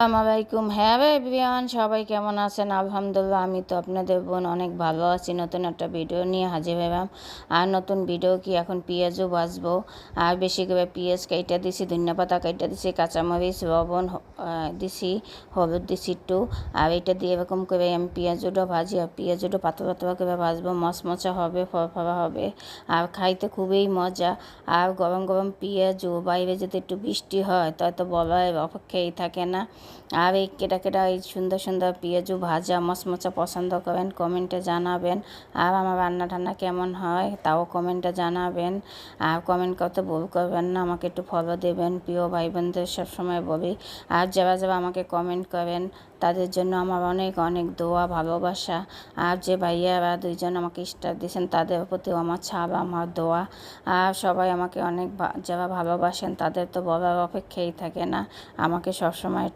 আসসালামাইকুম। হ্যাঁ ভাই এভরিওয়ান, সবাই কেমন আছেন? আলহামদুলিল্লাহ, আমি তো আপনাদের বোন অনেক ভালো আছি। নতুন একটা ভিডিও নিয়ে হাজির হলাম। আর নতুন ভিডিও কি, এখন পেঁয়াজও ভাজবো। আর বেশি করে পেঁয়াজ কাইটা দিছি, ধনিয়া পাতা কাইটা দিছি, কাঁচামরিচ, লবণ দিছি, হলুদ দিছি একটু। আর এটা দিয়ে এরকম করে আমি পেঁয়াজটা ভাজি। আর পেঁয়াজটা পাতলা পাতলা করে ভাজবো, মচমচা হবে, ফরফরা হবে। আর খাইতে খুবই মজা। আর গরম গরম পেঁয়াজও, বাইরে যদি একটু বৃষ্টি হয় তো বলার অপেক্ষাই থাকে না। আর এই কেটা এই সুন্দর সুন্দর পেঁয়াজু ভাজা মচমচা পছন্দ করেন, কমেন্টে জানাবেন। আর আমার রান্না টান্না কেমন হয় তাও কমেন্টে জানাবেন। আর কমেন্ট করতে ভুল করবেন না, আমাকে একটু ফলো দেবেন। প্রিয় ভাই বোনদের সবসময় বলি। আর যারা যারা আমাকে কমেন্ট করেন তাদের জন্য আমার অনেক অনেক দোয়া, ভালোবাসা। আর যে ভাইয়ারা দুইজন আমাকে স্টার দিয়েছেন তাদের প্রতিও আমার ছাড়, আমার দোয়া। আর সবাই আমাকে অনেক যারা ভালোবাসেন তাদের তো বলার অপেক্ষাই থাকে না, আমাকে সবসময়